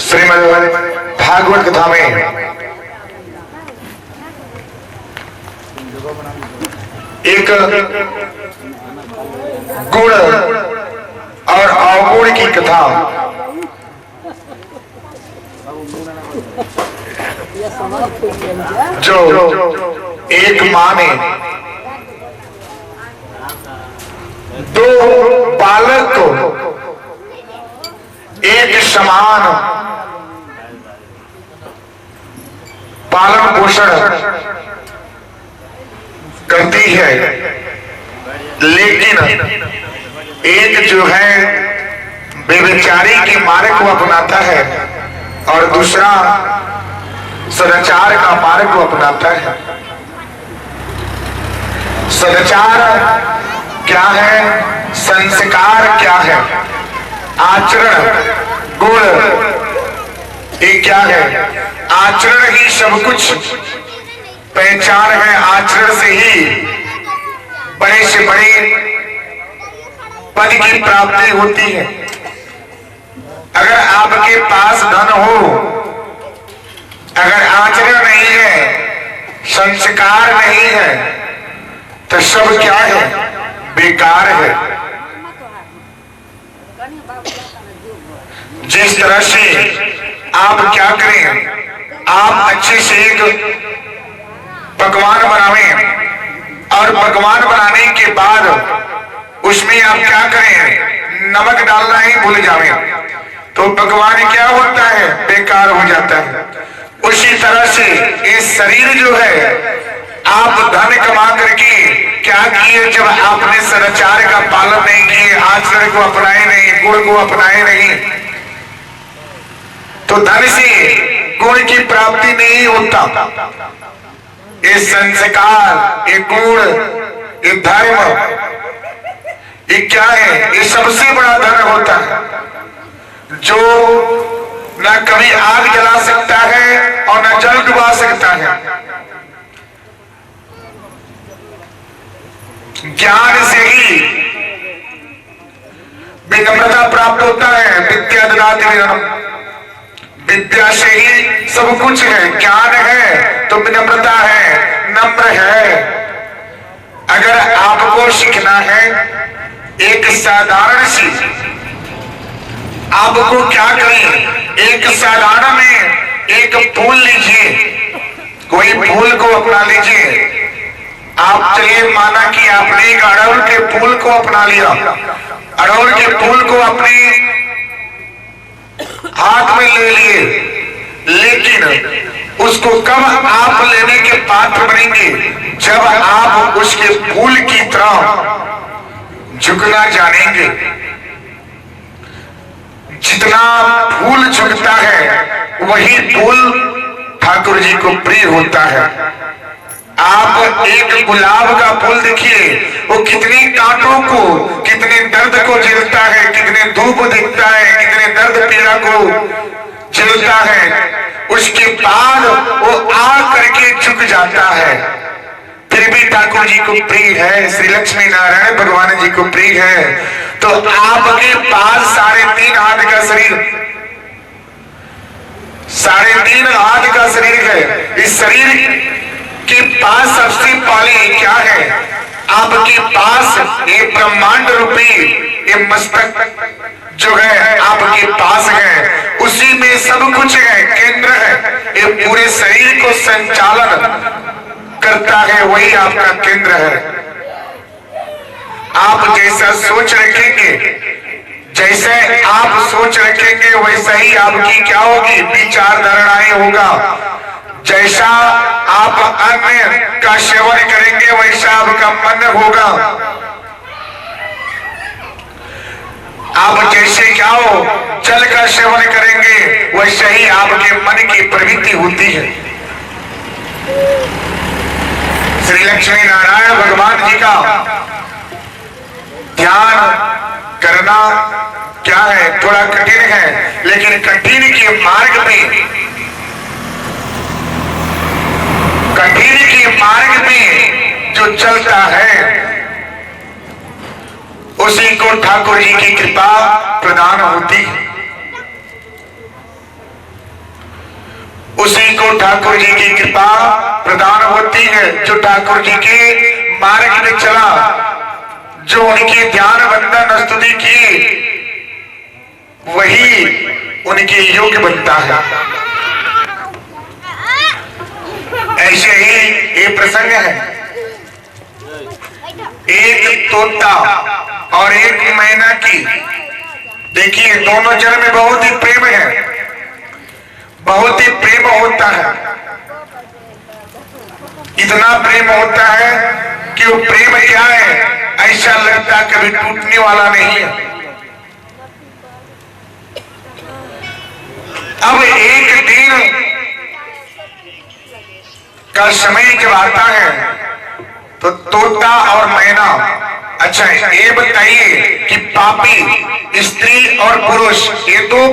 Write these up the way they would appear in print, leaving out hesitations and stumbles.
श्रीमद् भागवत कथा में एक गुण और अवगुण की कथा जो एक माँ ने दो बालक को एक समान पालन पोषण करती है, लेकिन एक जो है व्यभिचारी के मार्ग को अपनाता है और दूसरा सदाचार का मार्ग को अपनाता है। सदाचार क्या है, संस्कार क्या है, आचरण गुण ये क्या है? आचरण ही सब कुछ, पहचान है। आचरण से ही बड़े से बड़े पद की प्राप्ति होती है। अगर आपके पास धन हो, अगर आचरण नहीं है, संस्कार नहीं है, तो सब क्या है? बेकार है। जिस तरह से आप क्या करें, आप अच्छे से एक पकवान बनावें और पकवान बनाने के बाद उसमें आप क्या करें, नमक डालना ही भूल जावें, तो पकवान क्या होता है? बेकार हो जाता है। उसी तरह से ये शरीर जो है, आप धन कमा करके क्या किए? जब आपने सदाचार का पालन नहीं किए, आचरण को अपनाए नहीं, गुण को अपनाए नहीं, तो धन से गुण की प्राप्ति नहीं होता। ये संस्कार, ये गुण, ये धर्म, ये क्या है? ये सबसे बड़ा धन होता है, जो न कभी आग जला सकता है और न जल डुबा सकता है। ज्ञान से ही विनम्रता प्राप्त होता है। विद्या ददाति विनम्रम, विद्या से ही सब कुछ है। ज्ञान है तो विनम्रता है, नम्र है। अगर आपको सीखना है एक साधारण सी, आपको क्या करें? एक साधारण में एक फूल लीजिए, कोई फूल को अपना लीजिए। आप चलिए, माना कि आपने एक अड़हुल के फूल को अपना लिया, अड़हुल के फूल को अपने हाथ में ले लिए, लेकिन उसको कब आप लेने के पात्र बनेंगे? जब आप उसके फूल की तरह झुकना जानेंगे। जितना फूल झुकता है वही फूल ठाकुर जी को प्रिय होता है। आप एक गुलाब का फूल देखिए, वो कितनी कांटों को, कितने दर्द को झेलता है, कितने धूप दिखता है, कितने दर्द पीड़ा को झेलता है, उसके बाद वो आ करके झुक जाता है, फिर भी ठाकुर जी को प्रिय है, श्री लक्ष्मी नारायण भगवान जी को प्रिय है। तो आपके पास 3.5 हाथ का शरीर, 3.5 हाथ का शरीर है। इस शरीर के पास सबसे पहले क्या है? आपके पास ये ब्रह्मांड रूपी ये मस्तक जो है आपके पास है, उसी में सब कुछ है, केंद्र है। ये पूरे शरीर को संचालन करता है, वही आपका केंद्र है। आप जैसा सोच रखेंगे, जैसे आप सोच रखेंगे, वैसा ही आपकी क्या होगी? विचारधाराएं होगा। जैसा आप अन्न का सेवन करेंगे, वैसा आपका मन होगा। आप जैसे क्या हो, जल का सेवन करेंगे, वैसे ही आपके मन की प्रवृत्ति होती है। श्री लक्ष्मी नारायण भगवान जी का ध्यान करना क्या है? थोड़ा कठिन है, लेकिन कठिन के मार्ग में, कठिन के मार्ग में जो चलता है उसी को ठाकुर जी की कृपा प्रदान होती है। उसी को ठाकुर जी की कृपा प्रदान होती है। जो ठाकुर जी के मार्ग में चला, जो उनकी ध्यान वंदन स्तुति की, वही उनके योग्य बनता है। ऐसे ही ये प्रसंग है, एक तोता और एक मैना की। देखिए दोनों जन में बहुत ही प्रेम है, बहुत ही प्रेम होता है। इतना प्रेम होता है कि वो प्रेम क्या है, ऐसा लगता कभी टूटने वाला नहीं है। अब एक दिन का समय जब आता है तो तोता और मैना, अच्छा ये बताइए कि पापी स्त्री और पुरुष ये तो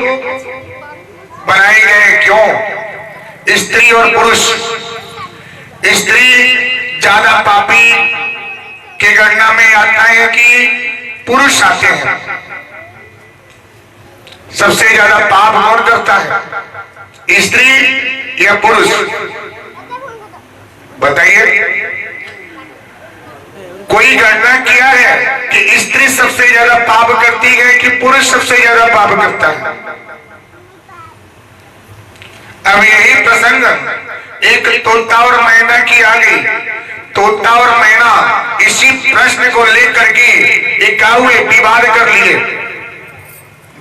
बनाए गए क्यों? स्त्री और पुरुष, स्त्री ज्यादा पापी के गणना में आता है कि पुरुष आते हैं? सबसे ज्यादा पाप कौन करता है, स्त्री या पुरुष? बताइए, कोई गणना किया है कि स्त्री सबसे ज्यादा पाप करती है कि पुरुष सबसे ज्यादा पाप करता है? अब यही प्रसंग एक तोता और मैना की आ गई। तोता और मैना इसी प्रश्न को लेकर के एक हुए विवाद कर लिए,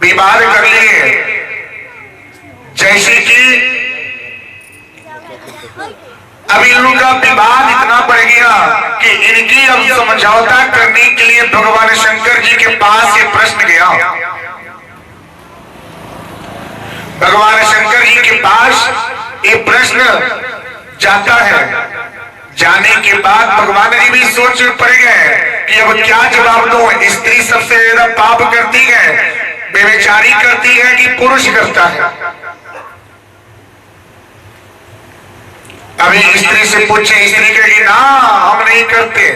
विवाद कर लिए। जैसे कि अब इन लोगों का विवाद इतना बढ़ गया कि इनकी अब समझौता करने के लिए भगवान शंकर जी के पास ये प्रश्न गया। भगवान शंकर जी के पास ये प्रश्न जाता है। जाने के बाद भगवान जी भी सोच पड़ गए कि अब क्या जवाब दूं। स्त्री सबसे ज्यादा पाप करती है, व्यभिचारी करती है कि पुरुष करता है? अभी स्त्री से पूछे, स्त्री कहेगी ना हम नहीं करते।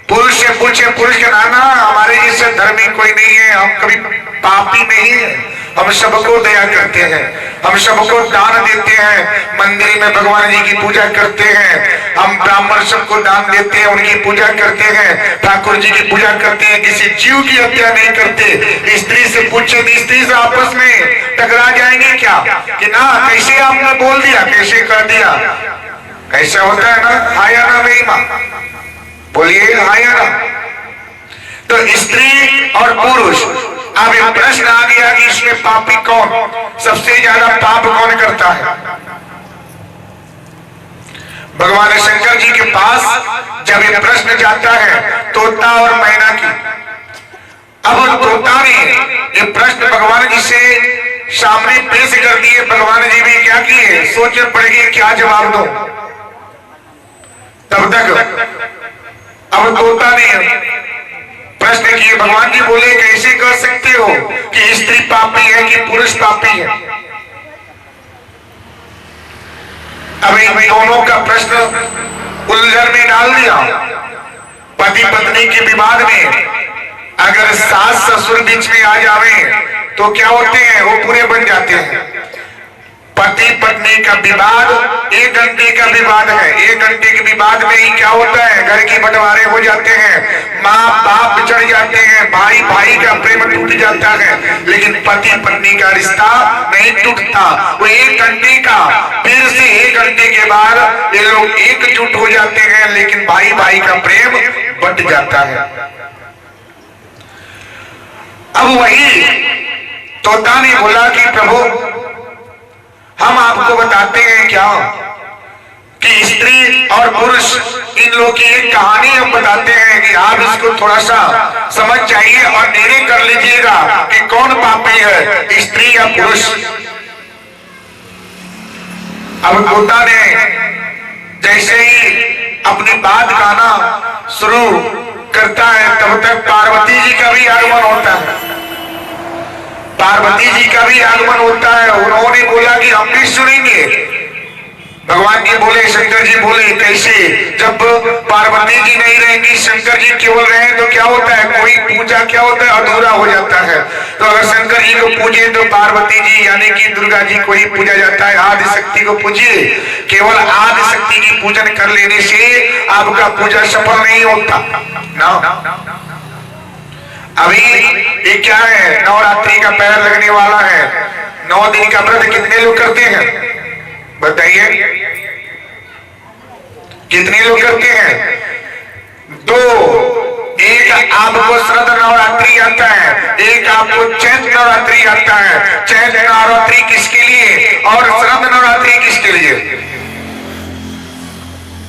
पुरुष से पूछे, पुरुष का ना हमारे जैसे धर्मी कोई नहीं है, हम कभी पापी नहीं है, हम सबको दया करते हैं, हम सबको दान देते हैं, मंदिर में भगवान जी की पूजा करते हैं, हम ब्राह्मण सबको दान देते हैं, उनकी पूजा करते हैं, ठाकुर जी की पूजा करते हैं, किसी जीव की हत्या नहीं करते। स्त्री से पूछे, स्त्री से आपस में टकरा जाएंगे क्या कि ना कैसे आपने बोल दिया, कैसे कर दिया? ऐसा होता है ना, हाँ या ना मेरी माँ? बोलिए हाँ या ना? तो स्त्री और पुरुष, अब एक प्रश्न आ गया कि इसमें पापी कौन, सबसे ज्यादा पाप कौन करता है? भगवान शंकर जी के पास जब ये प्रश्न जाता है तोता और मैना की, अब तोता ने ये प्रश्न भगवान जी से सामने पेश कर दिए। भगवान जी भी क्या किए, सोचने पड़ गए क्या जवाब दो। तब तक अब तोता ने प्रश्न किए। भगवान जी बोले कैसे कर सकते हो कि स्त्री पापी है कि पुरुष पापी है? अब इन दोनों का प्रश्न उलझन में डाल दिया। पति पत्नी के विवाद में अगर सास ससुर बीच में आ जावे तो क्या होते हैं, वो पूरे बन जाते हैं। पति पत्नी का विवाद 1 घंटे का विवाद है, 1 घंटे के विवाद में ही क्या होता है, घर की बंटवारे हो जाते हैं, माँ बाप बिछड़ जाते हैं, भाई भाई का प्रेम टूट जाता है। लेकिन पति पत्नी का रिश्ता नहीं टूटता, वो 1 घंटे का, फिर से 1 घंटे के बाद ये लोग एकजुट हो जाते हैं, लेकिन भाई भाई का प्रेम बंट जाता है। अब वही तोता ने बोला कि प्रभु हम आपको बताते हैं क्या कि स्त्री और पुरुष इन लोगों की एक कहानी हम बताते हैं कि आप इसको थोड़ा सा समझ जाइए और निर्णय कर लीजिएगा कि कौन पापी है, स्त्री या पुरुष। अब तोता ने जैसे ही अपनी बात कहना शुरू करता है तब तक पार्वती जी का भी आगमन होता है। पार्वती जी का भी आगमन होता है। उन्होंने बोला कि हम भी सुनेंगे। भगवान जी बोले, शंकर जी बोले कैसे? जब पार्वती जी नहीं रहेंगी, शंकर जी केवल रहे तो क्या होता है? कोई पूजा क्या होता है? अधूरा हो जाता है। तो अगर शंकर जी को पूजे तो पार्वती जी यानी कि दुर्गा जी को ही पूजा जाता है। आदि शक्ति को पूजिए, केवल आदि शक्ति की पूजन कर लेने से आपका पूजा सफल नहीं होता ना। अभी ये क्या है, नवरात्रि का पैर लगने वाला है। 9 दिन का व्रत कितने लोग करते हैं बताइए? कितने लोग करते हैं? 2। एक आपको शरद नवरात्रि आता है, एक आपको चैत्र नवरात्रि आता है। चैत्र नवरात्रि किसके लिए और शरद नवरात्रि किसके लिए?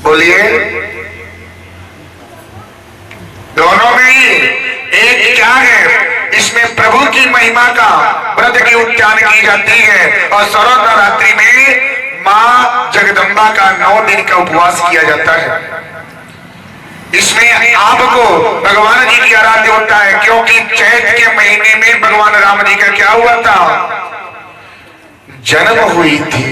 बोलिए। दोनों में ही एक क्या है, इसमें प्रभु की महिमा का व्रत की उच्चारण की जाती है और शरद नवरात्रि में मां जगदम्बा का 9 दिन का उपवास किया जाता है। इसमें आपको भगवान जी की आराध्य होता है, क्योंकि चैत के महीने में भगवान राम जी का क्या हुआ था? जन्म हुई थी।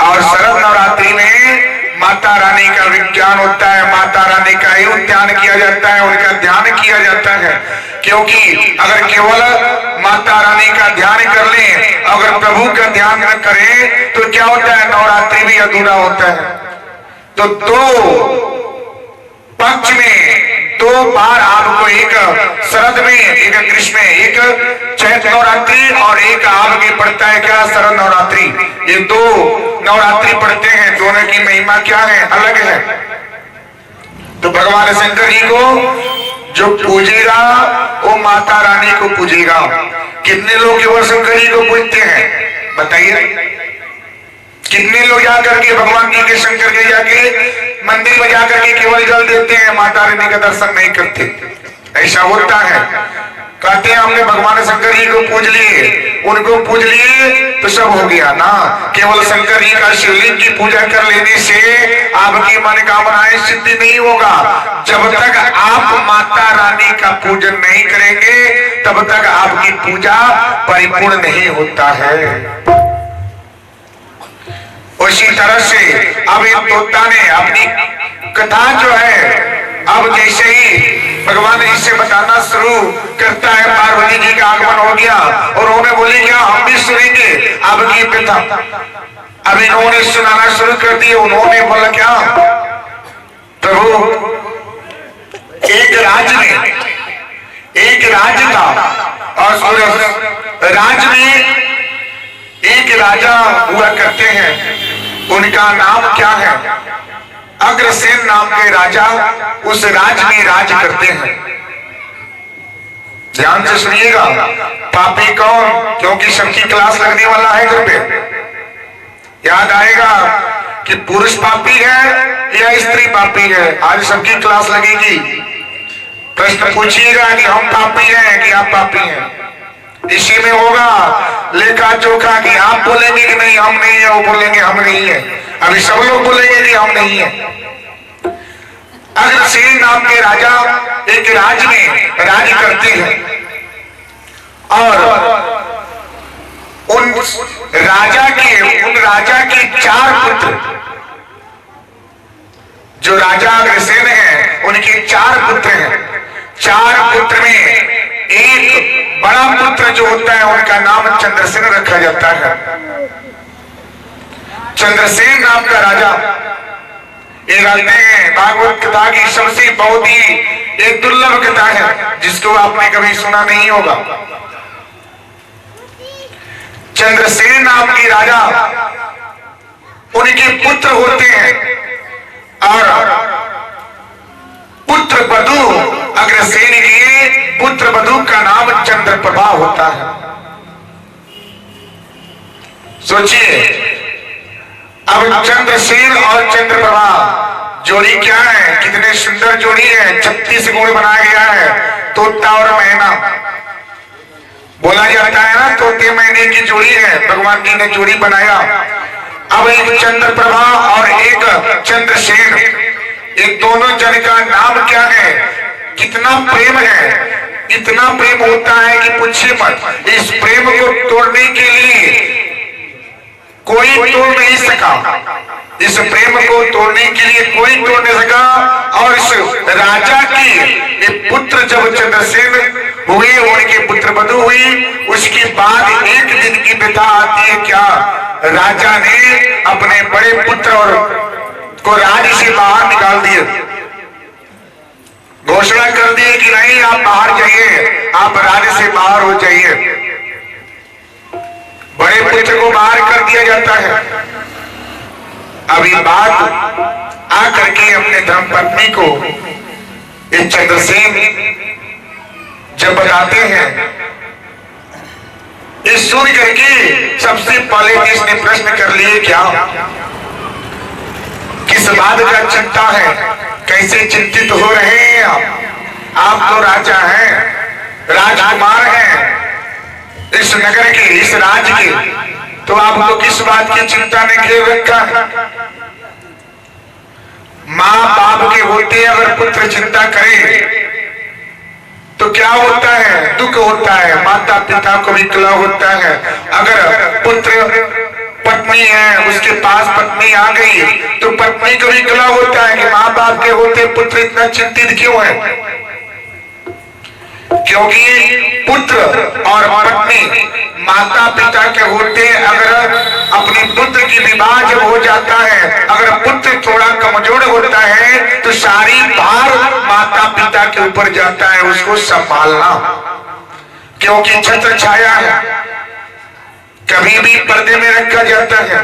और शरद नवरात्रि में माता रानी का विज्ञान होता है, माता रानी का ही उद्यान किया जाता है, उनका ध्यान किया जाता है। क्योंकि अगर केवल माता रानी का ध्यान कर लें, अगर प्रभु का ध्यान न करें तो क्या होता है? नवरात्रि भी अधूरा होता है। तो 2 पक्ष में 2 बार आपको, एक शरद में, एक ग्रीष्म में, एक चैत्र नवरात्रि और एक आपके पड़ता है क्या? शरद नवरात्रि। ये 2 नवरात्रि पढ़ते हैं, दोनों की महिमा क्या है? अलग है। तो भगवान शंकर जी को जो पूजेगा वो माता रानी को पूजेगा। कितने लोग केवल शंकर जी को पूजते हैं बताइए? कितने लोग जाकर के भगवान जी के, शंकर के जाके मंदिर में जाकर के केवल जल देते हैं, माता रानी का दर्शन नहीं करते? ऐसा होता है। कहते हैं हमने भगवान शंकर जी को पूज लिए, उनको पूज लिए तो सब हो गया ना। केवल शंकर जी का शिवलिंग की पूजा कर लेने से आपकी मनोकामनाएं सिद्ध नहीं होगा। जब तक आप माता रानी का पूजन नहीं करेंगे तब तक आपकी पूजा परिपूर्ण नहीं होता है। उसी तरह से अब एक तोता ने अपनी कथा जो है, अब जैसे ही भगवान इससे बताना शुरू करता है, पार्वती जी का आगमन हो गया और उन्होंने बोली क्या हम भी सुनेंगे आपकी कथा। अब इन्होंने सुनाना शुरू कर दिया। उन्होंने बोला क्या? प्रभु एक राज्य था और राज्य में एक राजा हुआ करते हैं। उनका नाम क्या है? अग्रसेन नाम के राजा उस राज्य में राज करते हैं। ध्यान से सुनिएगा। पापी कौन? क्योंकि सबकी क्लास लगने वाला है घर पे। याद आएगा कि पुरुष पापी है या स्त्री पापी है। आज सबकी क्लास लगेगी। प्रश्न पूछिएगा कि हम पापी हैं कि आप पापी हैं। इसी में होगा लेखा जोखा कि आप बोलेंगे कि नहीं हम नहीं है, वो बोलेंगे हम नहीं है। अभी सब लोग बोलेंगे कि हम नहीं है। अग्रसेन नाम के राजा एक राज्य में राज करते हैं और उन राजा के 4 पुत्र, जो राजा अग्रसेन हैं उनके 4 पुत्र हैं। 4 पुत्र में एक बड़ा पुत्र जो होता है उनका नाम चंद्रसेन रखा जाता है। चंद्रसेन नाम का राजा, ये कहते हैं भागवत कथा की सबसे बहुत ही एक दुर्लभ कथा है जिसको आपने कभी सुना नहीं होगा। चंद्रसेन नाम की राजा, उनके पुत्र होते हैं और पुत्र बधु अग्रसेन के पुत्र बधु का नाम चंद्रप्रभा होता है। सोचिए अब चंद्रसेन और चंद्रप्रभा जोड़ी क्या है? कितने सुंदर जोड़ी है। 36 गुण बनाया गया है। तोता और मैना बोला जाता है ना, तोते मैने की जोड़ी है, भगवान जी ने जोड़ी बनाया। अब एक चंद्रप्रभा और एक चंद्रसेन, एक दोनों जन का नाम क्या है? कितना प्रेम है, इतना प्रेम होता है कि पूछिए मत। इस प्रेम को तोड़ने के लिए कोई तोड़ नहीं सका। इस प्रेम को तोड़ने के लिए कोई तोड़ नहीं सका। और इस राजा की ये पुत्र जब चंद्रसेन हुए, उनके पुत्र वधु हुई, उसके बाद एक दिन की व्यथा आती है क्या, राजा ने अपने बड़े पुत्र और को राज्य से बाहर निकाल दिए, घोषणा कर दी कि नहीं आप बाहर जाइए, आप राज्य से बाहर हो जाइए। बड़े पुत्र को बाहर कर दिया जाता है। अभी बात आकर के अपने धर्मपत्नी को ये चंद्रसेन जब बताते हैं, इस सुन करके सबसे पहले इसने प्रश्न कर लिए क्या, किस बात का चिंता है, कैसे चिंतित हो रहे हैं आप तो राजा हैं, राजकुमार हैं इस नगर के, इस राज्य के, तो आपको किस बात की चिंता ने घेर रखा है। माँ बाप के होते अगर पुत्र चिंता करे तो क्या होता है, दुख होता है, माता पिता को भी कलह होता है। अगर पुत्र पत्नी है, उसके पास पत्नी आ गई तो पत्नी को भी कलह होता है कि माँ बाप के होते पुत्र इतना चिंतित क्यों है। क्योंकि पुत्र और पत्नी माता पिता के होते अगर अपने पुत्र की विवाह जब हो जाता है, अगर पुत्र थोड़ा कमजोर होता है तो सारी भार माता पिता के ऊपर जाता है, उसको संभालना, क्योंकि छत्र छाया है, कभी भी पर्दे में रखा जाता है,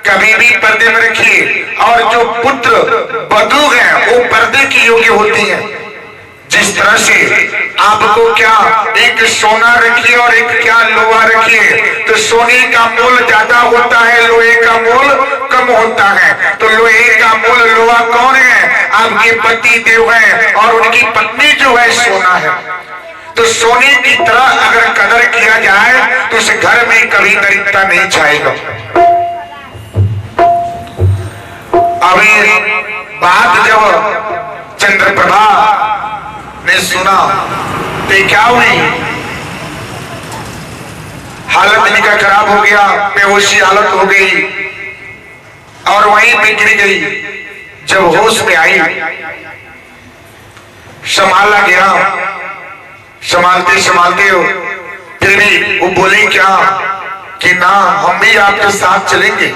कभी भी पर्दे में रखिए। और जो पुत्र वधू है वो पर्दे की योग्य होती है। जिस तरह से आपको क्या एक सोना रखिए और एक क्या लोहा रखिए, तो सोने का मोल ज्यादा होता है, लोहे का मोल कम होता है। तो लोहे का मोल लोहा कौन है, आपके पति देव है, और उनकी पत्नी जो है सोना है। तो सोने की तरह अगर कदर किया जाए तो उस घर में कभी दरिद्रता नहीं छाएगा। अभी बात जब चंद्रप्रभा ने सुना तो क्या हुई, हालत इनका खराब हो गया, बेहोशी हालत हो गई और वहीं पे गिर गई। जब होश में आई, संभाला गया, संभालते संभालते हो फिर भी वो बोली क्या कि ना हम भी आपके साथ चलेंगे,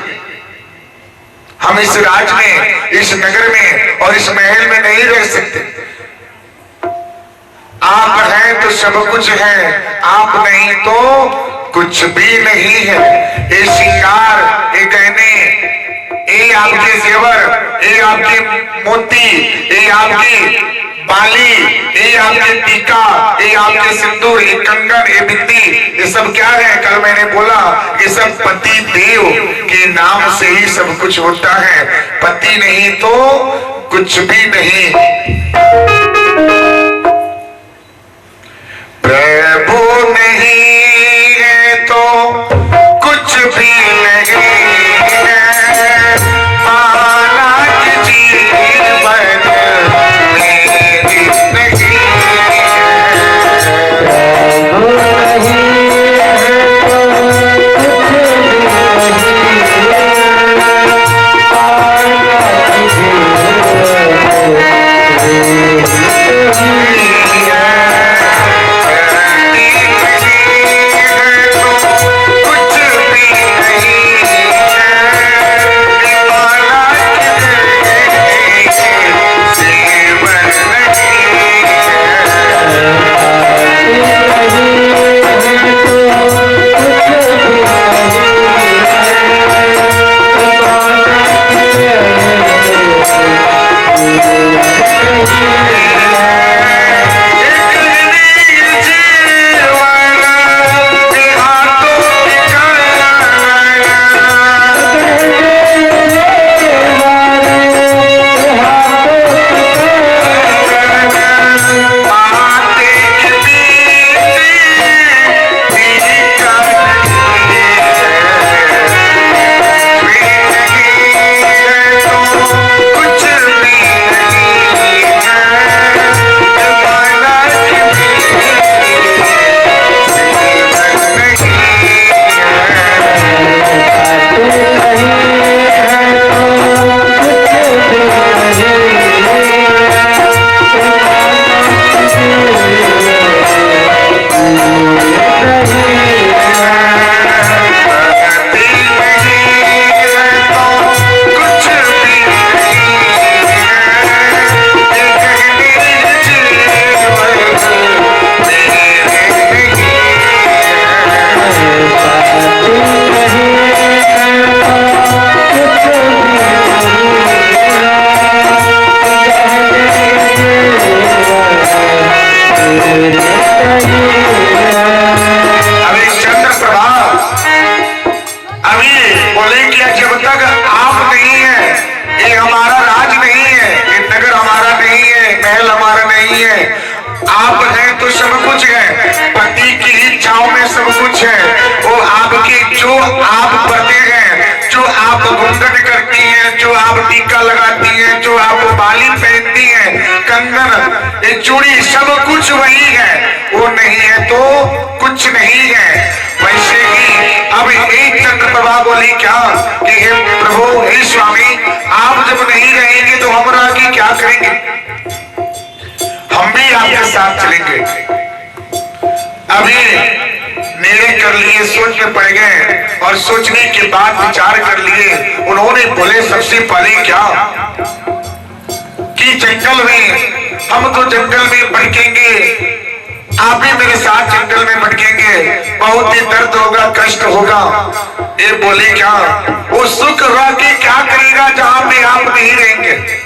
हम इस राज्य में, इस नगर में और इस महल में नहीं रह सकते। आप हैं तो सब कुछ है, आप नहीं तो कुछ भी नहीं है। ये श्रृंगार, ये गहने, ये आपके जेवर, ये आपके मोती, ये आपकी बाली, ये आपके टीका, ये आपके सिंदूर, ये कंगन, ये बिंदी, ये सब क्या है, कल मैंने बोला ये सब पति देव के नाम से ही सब कुछ होता है। पति नहीं तो कुछ भी नहीं। प्रभु नहीं है तो कुछ भी नहीं है, माना कि जीवन मेरी नहीं है। प्रभु नहीं है तो कुछ भी नहीं है, माना कि जीवन जो आप पढ़ते हैं, जो आप घूंघट करती हैं, जो आप टीका लगाती हैं, जो आप बाली पहनती हैं, कंगन, ये चूड़ी, सब कुछ वही है। वो नहीं है तो कुछ नहीं है। वैसे ही अब एक चंद्रप्रभा बोली क्या कि हे प्रभु, हे स्वामी, आप जब नहीं रहेंगे तो हम रह के क्या करेंगे? हम भी आपके साथ चलेंगे। अभी निर्णय कर लिए, सोच में पड़ गए और सोचने के बाद विचार कर लिए। उन्होंने बोले सबसे पहले क्या कि जंगल में, हम तो जंगल में भटकेंगे, आप भी मेरे साथ जंगल में भटकेंगे, बहुत ही दर्द होगा, कष्ट होगा। ये बोले क्या, वो सुख रह के क्या करेगा जहां पे आप नहीं रहेंगे?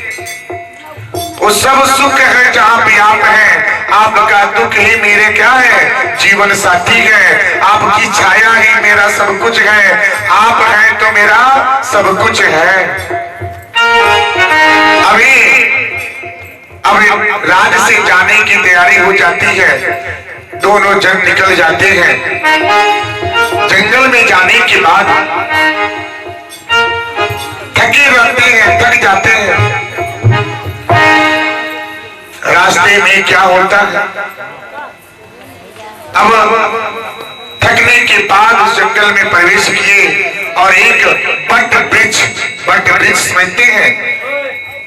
वो सब सुख है जहां पे आप हैं। आपका दुख ही मेरे क्या है? जीवन साथी है। आपकी छाया ही मेरा सब कुछ है। आप हैं तो मेरा सब कुछ है। अभी राज से जाने की तैयारी हो जाती है। दोनों जन निकल जाते हैं। जंगल में जाने के बाद थके रहते हैं, थक जाते हैं। रास्ते में क्या होता है, अब थकने के बाद जंगल में प्रवेश किए और एक बट वृक्ष समझते हैं,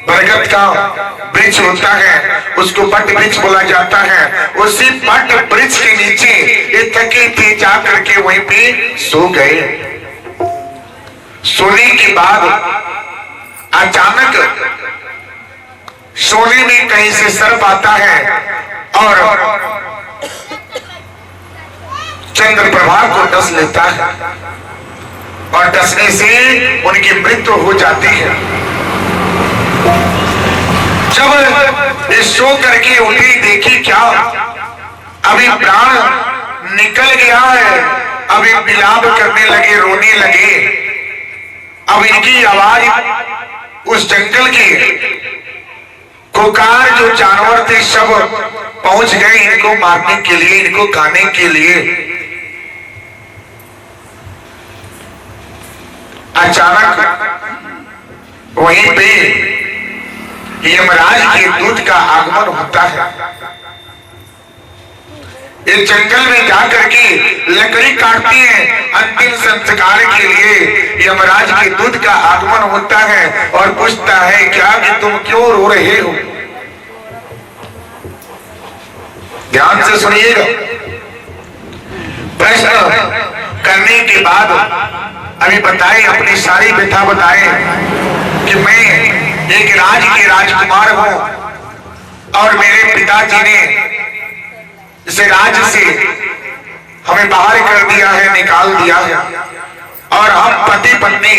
बरगद का वृक्ष होता है, उसको बट वृक्ष बोला जाता है। उसी बट वृक्ष के नीचे ये थके थे, जा करके वहीं पे सो गए। सोने के बाद अचानक सोने में कहीं से सर्प आता है और चंद्रप्रभा को डस लेता है और डसने से उनकी मृत्यु हो जाती है। जब ये सो करके उठी, देखी क्या, अभी प्राण निकल गया है। अभी विलाप करने लगे, रोने लगे। अब इनकी आवाज उस जंगल की खुकार जो जानवर थे सब पहुंच गए इनको मारने के लिए, इनको खाने के लिए। अचानक वहीं पे यमराज के दूत का आगमन होता है। ये जंगल में जाकर के लकड़ी काटती हैं अंतिम संस्कार के लिए। यमराज के दूत का आगमन होता है और पूछता है क्या कि तुम क्यों रो रहे हो? ध्यान से सुनिएगा। प्रश्न करने के बाद अभी बताए, अपनी सारी व्यथा बताए कि मैं एक राज के राजकुमार हूं और मेरे पिताजी ने इस राज्य से हमें बाहर कर दिया है, निकाल दिया है और हम पति पत्नी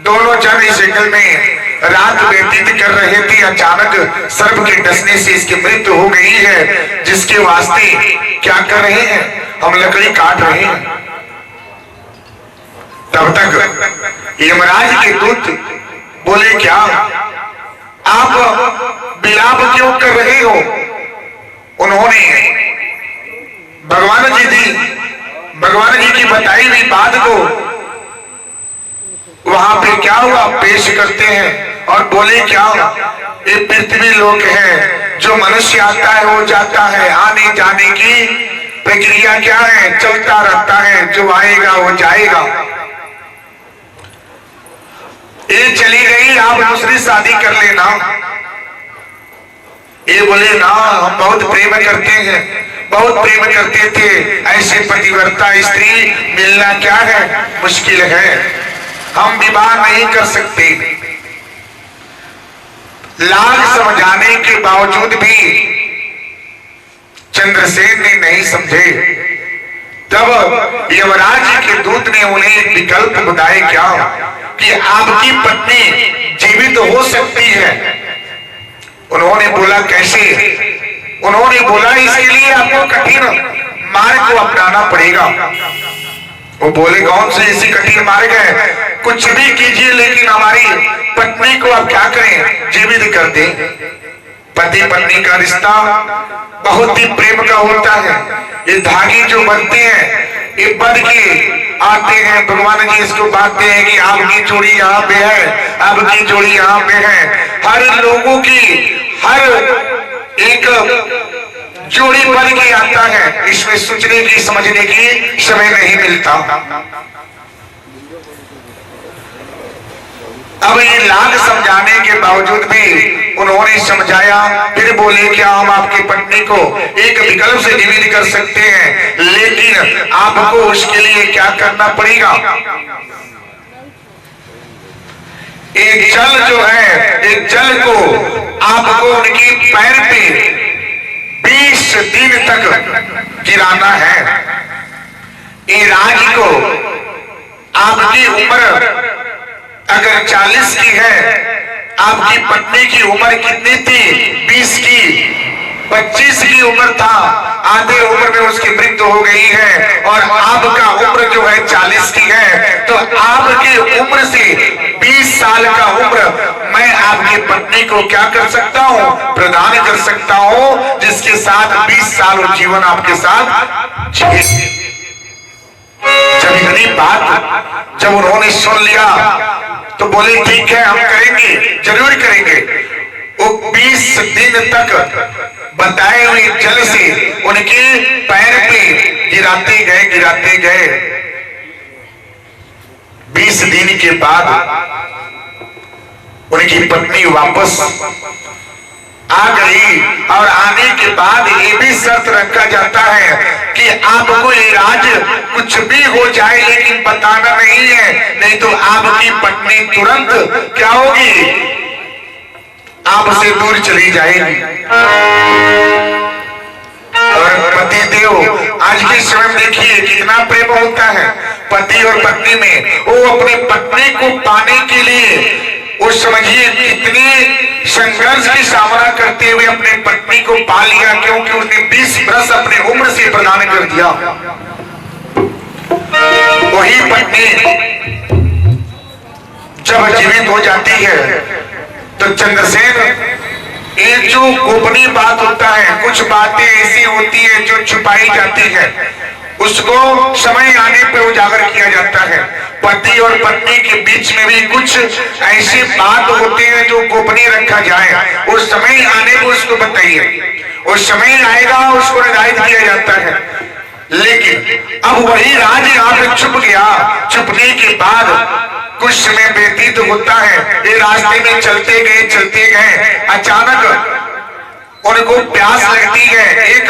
दोनों जन इस जंगल में रात व्यतीत कर रहे थे। अचानक सर्प के डसने से इसकी मृत्यु हो गई है, जिसके वास्ते क्या कर रहे हैं, हम लकड़ी काट रहे हैं। तब तक यमराज के दूत बोले क्या आप विलाप क्यों कर रहे हो? उन्होंने भगवान जी की बताई हुई बात को वहां पे क्या हुआ पेश करते हैं और बोले क्या, ये पृथ्वी लोक है, जो मनुष्य आता है वो जाता है, आने जाने की प्रक्रिया क्या है, चलता रहता है, जो आएगा वो जाएगा। ये चली गई, आप दूसरी शादी कर लेना। ये बोले ना, हम बहुत प्रेम करते हैं, बहुत प्रेम करते थे, ऐसे पतिव्रता स्त्री मिलना क्या है, मुश्किल है, हम विवाह नहीं कर सकते। लाख समझाने के बावजूद भी चंद्रसेन ने नहीं समझे। तब यमराज के दूत ने उन्हें एक विकल्प बताया क्या कि आपकी पत्नी जीवित हो सकती है। उन्होंने बोला कैसे? उन्होंने बोला इसके लिए आपको कठिन मार्ग को अपनाना पड़ेगा। वो बोले कौन से ऐसी कठिन मार्ग है? कुछ भी कीजिए लेकिन हमारी पत्नी को आप क्या करें, जीवित कर दें। पति पत्नी का रिश्ता बहुत ही प्रेम का होता है। ये धागे जो बनते हैं ये बंध के आते हैं, भगवान जी इसको बांटते हैं कि आपकी जोड़ी यहाँ पे है, आपकी जोड़ी यहाँ पे है। हर लोगों की हर एक जोड़ी बन के आता है, इसमें सोचने की समझने की समय नहीं मिलता। अब ये लाख समझाने के बावजूद भी उन्होंने समझाया, फिर बोले क्या हम आपकी पत्नी को एक विकल्प से निवेद कर सकते हैं, लेकिन आपको उसके लिए क्या करना पड़ेगा। एक जल जो है, एक जल को आपको उनकी पैर पे 20 दिन तक गिराना है। ये राज को आपकी उम्र अगर 40 की है, आपकी पत्नी की उम्र कितनी थी? 20 की। 25 की उम्र था, आधे उम्र में उसकी मृत्यु हो गई है, और आपका उम्र जो है 40 की है, तो आपकी उम्र से 20 साल का उम्र मैं आपकी पत्नी को क्या कर सकता हूँ? प्रदान कर सकता हूँ, जिसके साथ 20 साल जीवन आपके साथ जिए। जब इतनी बात जब उन्होंने सुन लिया तो बोले ठीक है, हम करेंगे, जरूर करेंगे। वो 20 दिन तक बताए हुए जल से उनके पैर पे गिराते गए, गिराते गए। 20 दिन के बाद उनकी पत्नी वापस आ गई, और आने के बाद ये भी शर्त रखा जाता है कि आपको ये राज कुछ भी हो जाए लेकिन बताना नहीं है, नहीं तो आपकी पत्नी तुरंत क्या होगी? आपसे दूर चली जाएगी। और पति देव आज के समय में देखिए कितना प्रेम होता है पति और पत्नी में। वो अपनी पत्नी को पाने के लिए वो समझिए कितने संघर्ष की सामना करते हुए अपने पत्नी को पा लिया, क्योंकि उसने 20 वर्ष अपने उम्र से प्रदान कर दिया। वही पत्नी जब जीवित हो जाती है तो चंद्रसेन, ये जो गोपनीय बात होता है, कुछ बातें ऐसी होती है जो छुपाई जाती है, उसको समय आने पर उजागर किया जाता है। पति और पत्नी के बीच में भी कुछ ऐसी बात होते हैं जो गोपनीय रखा जाए, उस समय आने को उसको बताइए, उस समय आएगा उसको निर्धारित किया जाता है। लेकिन अब वही राज यहाँ पे छुप गया। छुपने के बाद कुछ समय व्यतीत होता है, ये रास्ते में चलते गए, अचानक उनको प्यास लगती है। एक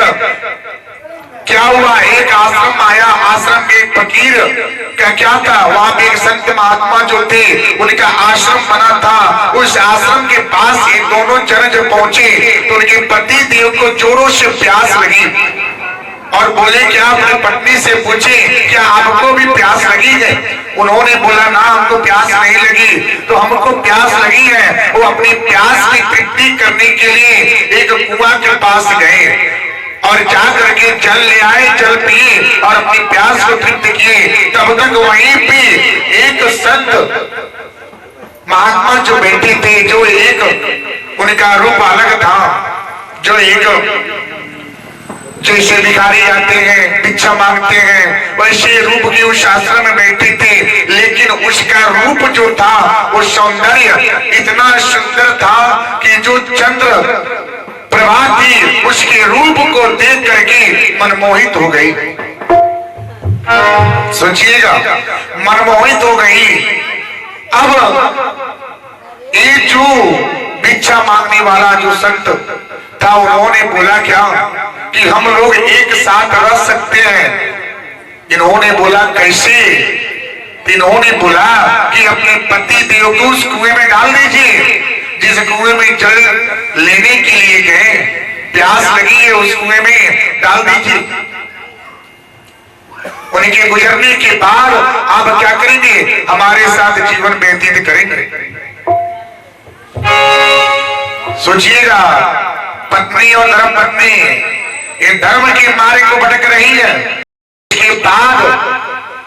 क्या हुआ, एक आश्रम आया, आश्रम में एक फकीर का क्या था, वहां पे एक संत महात्मा जो थे उनका आश्रम बना था। उस आश्रम के पास ये दोनों जन जब पहुंचे तो उनके पति देव को जोरों से प्यास लगी, और बोले क्या अपनी पत्नी से पूछे क्या आपको भी प्यास लगी है? उन्होंने बोला ना, हमको प्यास नहीं लगी। तो हमको प्यास लगी है। वो अपनी प्यास की तृप्ति करने के लिए एक कुआं के पास गए और जाकर के जल ले आए, जल पिए और अपनी प्यास को तृप्त किए। तब तक वहीं पे एक संत महात्मा जो बैठे थे, जो एक उनका रूप अलग था, जो एक जैसे भिखारी आते हैं, भिक्षा मांगते हैं, वैसे रूप की उस आश्रम में बैठे थे। लेकिन उसका रूप जो था, वो सौंदर्य इतना सुंदर था कि जो चंद्र प्रभा थी उसके रूप को देख करके मनमोहित हो गई। सोचिएगा, मनमोहित हो गई। अब ये जो भिक्षा मांगने वाला जो संत था, उन्होंने बोला क्या कि हम लोग एक साथ रह सकते हैं। इन्होंने बोला कैसे? इन्होंने बोला कि अपने पति देव को उस कुएं में डाल दीजिए जिस कुएं में जल लेने के लिए गए, प्यास लगी है, उस कुएं में डाल दीजिए। उनके गुजरने के बाद आप क्या करेंगे? हमारे साथ जीवन व्यतीत करेंगे। सोचिएगा, पत्नी और धर्म पत्नी ये धर्म के मार्ग को भटक रही है। इसके बाद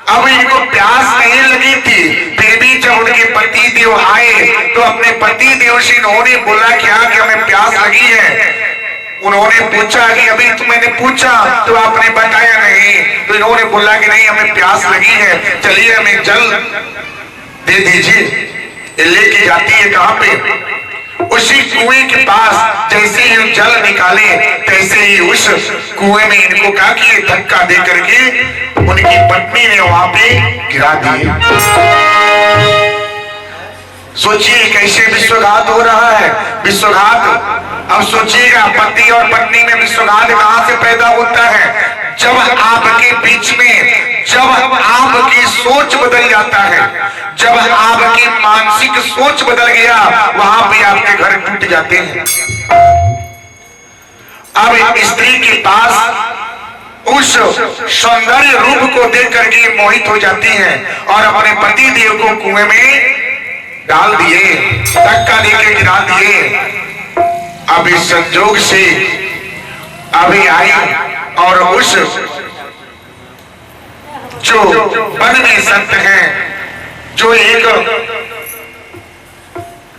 अब इनको प्यास नहीं लगी थी, फिर भी जब उनके पति देव आए तो अपने पति देव से इन्होंने बोला क्या कि हमें प्यास लगी है। उन्होंने पूछा कि अभी तो मैंने पूछा तो आपने बताया नहीं। तो इन्होंने बोला कि नहीं, हमें प्यास लगी है, चलिए हमें जल दे दीजिए। लेके जाती है कहां पे? उसी कुएं के पास। जैसे ही जल निकाले तैसे ही उस कुएं में इनको क्या किए, धक्का दे करके उनकी पत्नी ने वहां पे गिरा दिए। सोचिए कैसे विश्वघात हो रहा है, विश्वघात। अब सोचिएगा, पति और पत्नी में विश्वघात कहां से पैदा होता है? जब आपके बीच में, जब आपकी सोच बदल जाता है, जब आपकी मानसिक सोच बदल गया, वहां पे आपके घर टूट जाते हैं। अब स्त्री के पास उस सौंदर्य रूप को देख करके मोहित हो जाती हैं और अपने पति देव को कुएं में डाल दिए, धक्का देके गिरा दिए। अब इस संजोग से अभी आई और उस जो वन में संत हैं, जो एक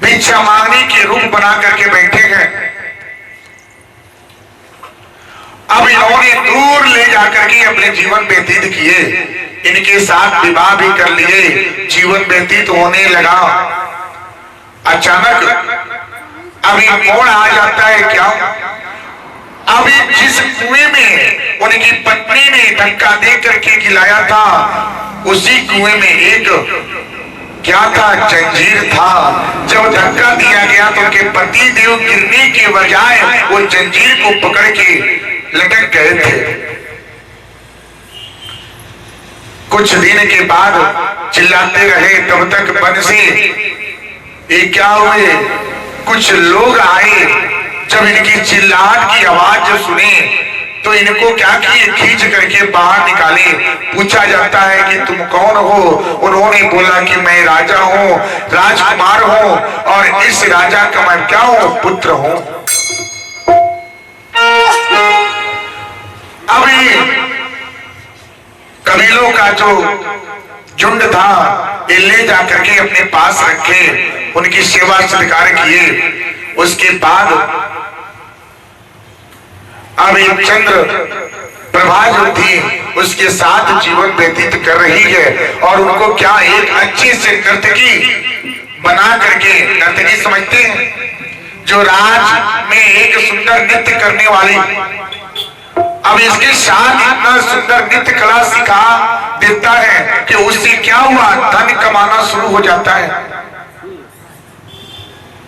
भिक्षा मांगने के रूप बना करके बैठे हैं, अब इन्होंने दूर ले जाकर के अपने जीवन व्यतीत किए। इनके साथ विवाह भी कर लिए, जीवन व्यतीत होने लगा। अचानक अभी मोड़ आ जाता है क्या? अभी जिस कुएं में उनकी पत्नी ने धक्का दे करके गिलाया था, उसी कुएं में एक क्या था, जंजीर था। जब धक्का दिया गया तो उनके पति देव गिरने के बजाय वो जंजीर को पकड़ के लटक गए थे। कुछ दिन के बाद चिल्लाते रहे, तब तक वन से ये क्या हुए, कुछ लोग आए। जब इनकी चिल्लाहट की आवाज जो सुने तो इनको क्या किए, खींच करके बाहर निकाले। पूछा जाता है कि तुम कौन हो? उन्होंने बोला कि मैं राजा हूँ, राजकुमार हूँ, और इस राजा का मैं क्या हूँ, पुत्र हूँ। अभी कबीलों का जो झुंड था, ये ले जाकर के अपने पास रखे, उनकी सेवा सत्कार किए। उसके बाद अब एक चंद्र प्रभा जो थी उसके साथ जीवन व्यतीत कर रही है, और उनको क्या एक अच्छे से नर्तकी बना करके, नर्तकी समझते हैं जो राज में एक सुंदर नृत्य करने वाली, अब इसके साथ इतना सुंदर नृत्य कला सिखा देता है कि उससे क्या हुआ, धन कमाना शुरू हो जाता है,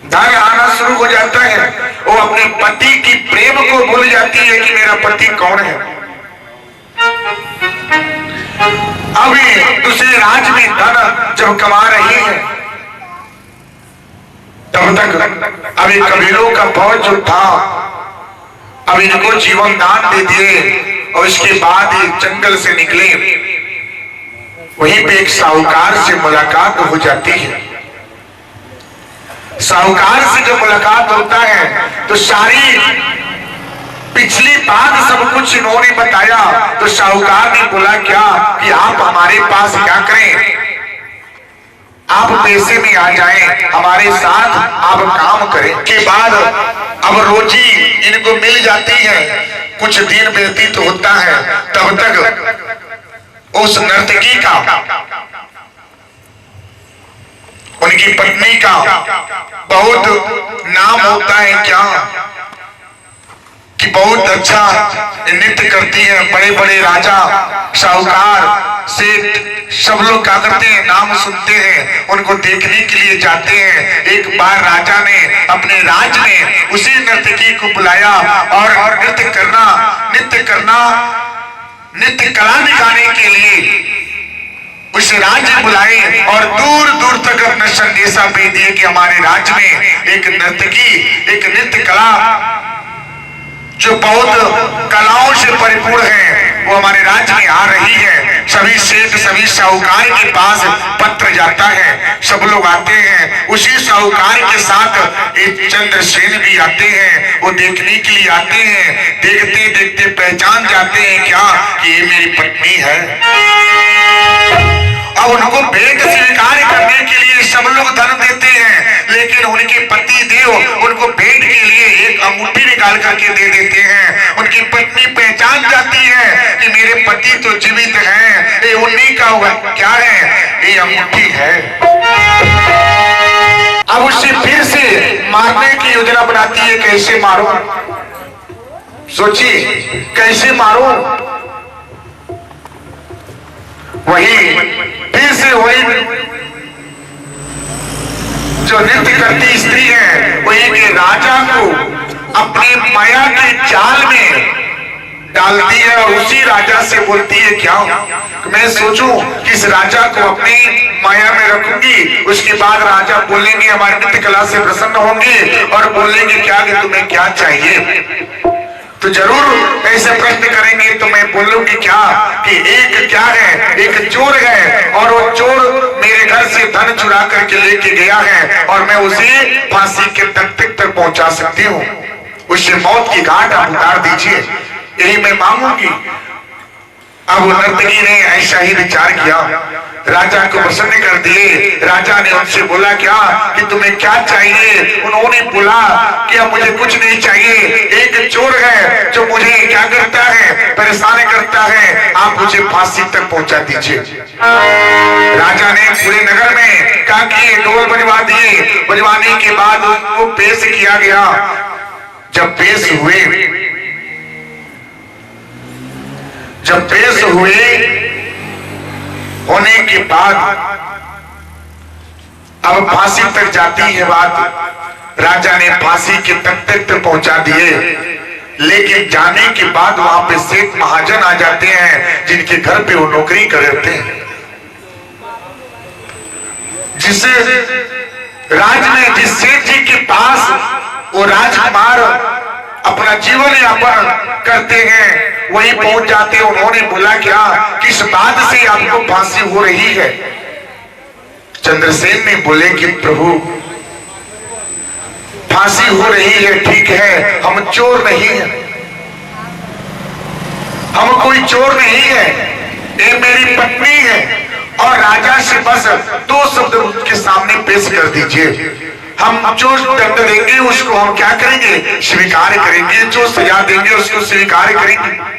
धन आना शुरू हो जाता है। वो अपने पति की प्रेम को भूल जाती है कि मेरा पति कौन है। अभी दूसरे राज्य में धन जब कमा रही है, तब तक अभी कबीलों का फौज जो था, अब इनको जीवन दान दे दिए। और इसके बाद ये जंगल से निकले, वहीं पे एक साहूकार से मुलाकात हो जाती है। साहूकार से जब मुलाकात होता है तो सारी पिछली बात सब कुछ इन्होंने बताया। तो साहूकार ने बोला क्या कि आप हमारे पास क्या करें, आप पैसे में आ जाएं, हमारे साथ आप काम करें। के बाद अब रोजी इनको मिल जाती है, कुछ दिन व्यतीत होता है, तब तक उस नर्तकी का, उनकी पत्नी का बहुत नाम होता है क्या कि बहुत अच्छा नृत्य करती है। बड़े बड़े राजा, साहूकार, सेठ सब लोग क्या करते हैं, नाम सुनते हैं, उनको देखने के लिए जाते हैं। एक बार राजा ने अपने राज्य में उसी नर्तकी को बुलाया और नृत्य कला दिखाने के लिए उस राज्य बुलाए और दूर दूर तक अपना संदेशा भेज दिए कि हमारे राज्य में एक नर्तकी, एक नृत्य कला जो बहुत कलाओं से परिपूर्ण है, वो हमारे राज्य में आ रही है। सभी सेठ, सभी साहूकार के पास पत्र जाता है, सब लोग आते हैं। उसी साहूकार के साथ एक चंद्रसेन भी आते हैं, वो देखने के लिए आते हैं। देखते देखते पहचान जाते हैं क्या कि ये मेरी पत्नी है। अब उनको भेंट स्वीकार करने के लिए सब लोग धन देते हैं, लेकिन उनके पति देव उनको भेंट के लिए एक अंगूठी निकाल करके दे देते हैं। उनकी पत्नी पहचान जाती है कि मेरे पति तो जीवित हैं, ये उन्हीं का क्या है, ये अंगूठी है। अब उसे फिर से मारने की योजना बनाती है, कैसे मारो, सोचिए कैसे मारो। वही फिर से वही जो नृत्य करती स्त्री है, वही के राजा को अपनी माया के जाल में डालती है और उसी राजा से बोलती है क्या मैं सोचूं कि इस राजा को अपनी माया में रखूंगी, उसके बाद राजा बोलेंगे, हमारी नृत्य कला से प्रसन्न होंगे और बोलेंगे क्या कि तुम्हें क्या चाहिए। तो जरूर ऐसे प्रश्न करेंगे तो मैं बोलूंगी क्या कि एक क्या है, एक चोर है और वो चोर मेरे घर से धन चुरा करके लेके गया है और मैं उसे फांसी के तख्ते तक पहुंचा सकती हूँ, उसे मौत की घाट आप उतार दीजिए, यही मैं मांगूंगी। अब नर्तकी ने ऐसा ही विचार किया, राजा को प्रसन्न कर दिए। राजा ने उनसे बोला क्या कि तुम्हें क्या चाहिए। उन्होंने बोला कि अब मुझे कुछ नहीं चाहिए, एक चोर है जो मुझे क्या करता है, परेशान करता है, आप मुझे फांसी तक पहुंचा दीजिए। राजा ने पूरे नगर में कहा कि ढोल बजवा दिए, बजवाने के बाद उनको पेश किया गया। जब पेश हुए होने के बाद अब फांसी तक जाती है बात। राजा ने फांसी के तख्ते तक पहुंचा दिए, लेकिन जाने के बाद वहां पे सेठ महाजन आ जाते हैं जिनके घर पे वो नौकरी करते हैं। जिस सेठ जी के पास वो राजकुमार अपना जीवन यापन करते हैं, वही पहुंच जाते हैं। उन्होंने बोला क्या किस बात से आपको फांसी हो रही है। चंद्रसेन ने बोले कि प्रभु फांसी हो रही है, ठीक है, हम चोर नहीं है, हम कोई चोर नहीं है, ये मेरी पत्नी है। और राजा से बस 2 शब्द उसके सामने पेश कर दीजिए, हम जो दंड देंगे उसको हम क्या करेंगे, स्वीकार करेंगे, जो सजा देंगे उसको स्वीकार करेंगे।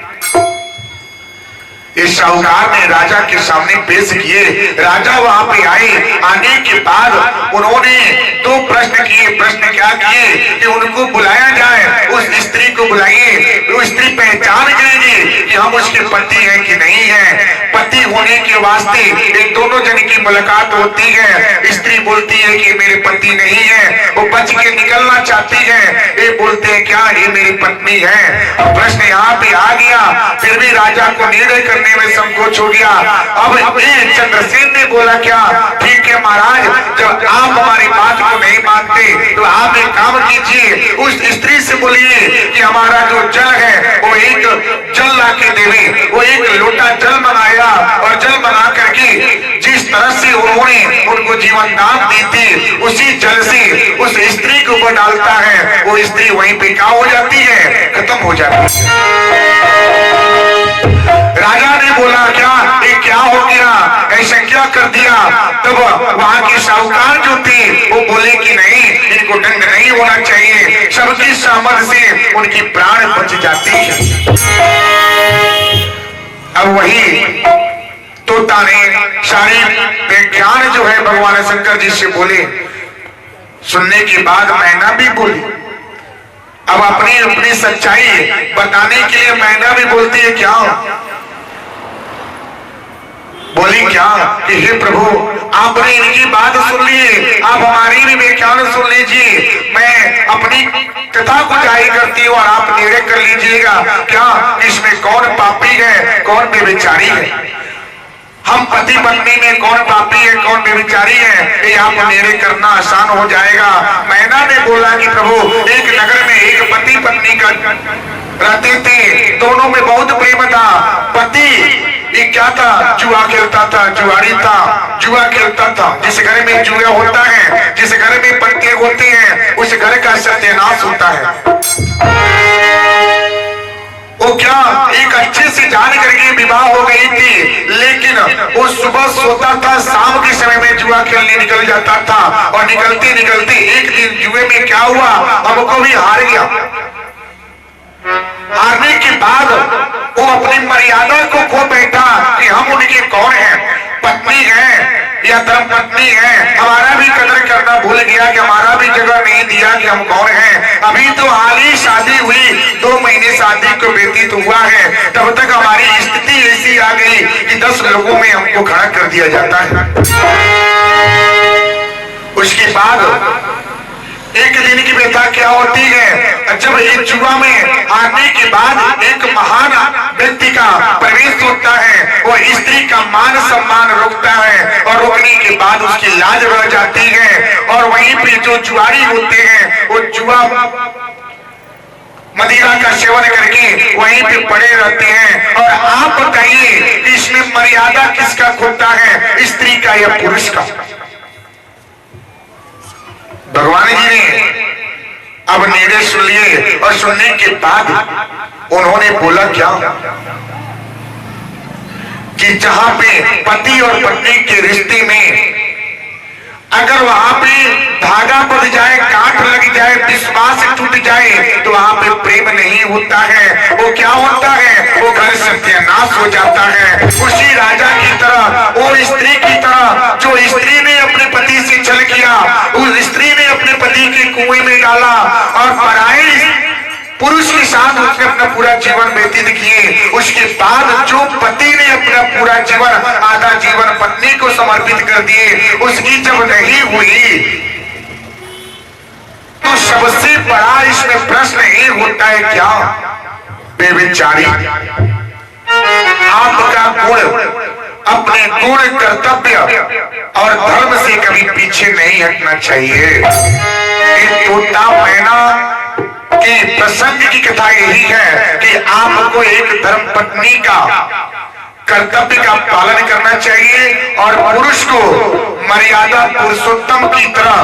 इस साहूकार ने राजा के सामने पेश किए। राजा वहां पे आए, आने के बाद उन्होंने 2 प्रश्न किए। प्रश्न क्या किए कि उनको बुलाया जाए, उस स्त्री को बुलाइए, वो स्त्री पहचान करेगी कि हम उसके पति हैं कि नहीं है। पति होने के वास्ते एक दोनों जन की मुलाकात होती है। स्त्री बोलती है कि मेरे पति नहीं है, वो बच के निकलना चाहती है, ये बोलते हैं क्या ये मेरी पत्नी है। अब प्रश्न यहाँ पे आ गया, फिर भी राजा को निर्णय करने में संकोच हो गया। अब चंद्रसेन ने बोला क्या, ठीक है महाराज, जब आप हमारी बात को नहीं मानते तो आप एक काम कीजिए, उस स्त्री से बोलिए कि हमारा जो जल है वो एक जल ला के देवे। वो एक लोटा जल मंगाया और जल बना करके जिस तरह से उन्होंने उनको जीवन दान दी थी, उसी जल से उस स्त्री के ऊपर डालता है, वो स्त्री वहीं पे क्या हो जाती है, खत्म हो जाती है। राजा ने बोला क्या ये क्या हो गया, ऐसा क्या कर दिया। तब वहां के साहूकार जो थे वो बोले कि नहीं, इनको दंड नहीं होना चाहिए, सबकी सामर्थ से उनकी प्राण बच जाती है। अब वही तोता ने सारी व्याख्यान जो है भगवान शंकर जी से बोले, सुनने के बाद मैना भी बोली। अब अपनी अपनी सच्चाई बताने के लिए मैना भी बोलती है क्या, बोली क्या कि हे प्रभु आपने इनकी बात सुन ली, आप हमारी भी व्याख्यान सुन लीजिए, मैं अपनी कथा को जारी करती हूँ और आप निर्णय कर लीजिएगा क्या इसमें कौन पापी है कौन बेविचारी है, हम पति पत्नी में कौन पापी है कौन बेविचारी है, ये आप निर्णय करना आसान हो जाएगा। मैना ने बोला कि प्रभु एक नगर में एक पति पत्नी का रहते थे, दोनों में बहुत प्रेम था। पति ये क्या था, जुआ खेलता था, जुआरी था, जुआ खेलता था। जिस घर में जुआ होता है, जिस घर में पत्ते होते हैं, उस घर का सत्यानाश होता है। वो क्या एक अच्छे से जान करके विवाह हो गई थी, लेकिन वो सुबह सोता था, शाम के समय में जुआ खेलने निकल जाता था, और निकलते निकलते एक दिन जुए में क्या हुआ, हमको भी हार गया। हारने के बाद वो अपनी मर्यादा को खो बैठा कि हम उनके कौन हैं, पत्नी हैं या धर्म पत्नी हैं। हमारा भी कदर करना भूल गया कि हमारा भी जगह नहीं दिया कि हम कौन हैं। अभी तो हाल ही शादी हुई, 2 महीने शादी को व्यतीत हुआ है, तब तक हमारी स्थिति ऐसी आ गई कि 10 लोगों में हमको खड़ा कर दिया जाता है। उसके बाद एक दिन की व्यथा क्या होती है, जब एक जुआ में हारने के बाद एक महान व्यक्ति का प्रवेश होता है, वो स्त्री का मान सम्मान रोकता है, और रोकने के बाद उसकी लाज रह जाती है, और वहीं पे जो जुआरी होते हैं वो जुआ मदिरा का सेवन करके वहीं पे पड़े रहते हैं। और आप बताइए इसमें मर्यादा किसका खोता है, स्त्री का या पुरुष का? भगवान जी ने अब निर्णय सुन लिए, और सुनने के बाद उन्होंने बोला क्या कि जहां पे पति और पत्नी के रिश्ते में अगर वहां पे धागा बंध जाए, गांठ लग जाए, विश्वास टूट जाए, तो वहां पे प्रेम नहीं होता है। वो क्या होता है, वो घर सत्यानाश हो जाता है। उसी राजा की तरह, वो स्त्री की तरह, जो स्त्री ने अपने पति से छल किया, उस स्त्री ने अपने पति के कुएं में डाला, और पराये पुरुष के साथ उसने अपना पूरा जीवन व्यतीत किए। उसके बाद जो पति ने अपना पूरा जीवन, आधा जीवन पत्नी को समर्पित कर दिए, उसकी जब नहीं हुई, तो सबसे बड़ा इसमें प्रश्न ये होता है क्या, बेविचारी, आपका गुण, अपने गुण, कर्तव्य और धर्म से कभी पीछे नहीं हटना चाहिए। एक तोता मैना कि प्रसंग की कथा यही है कि आपको एक धर्म पत्नी का कर्तव्य का पालन करना चाहिए, और पुरुष को मर्यादा पुरुषोत्तम की तरह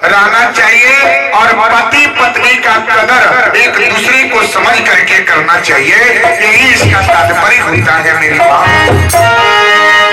रहना चाहिए, और पति पत्नी का कदर एक दूसरे को समझ करके करना चाहिए। यही इसका तात्पर्य होता है मेरी बात।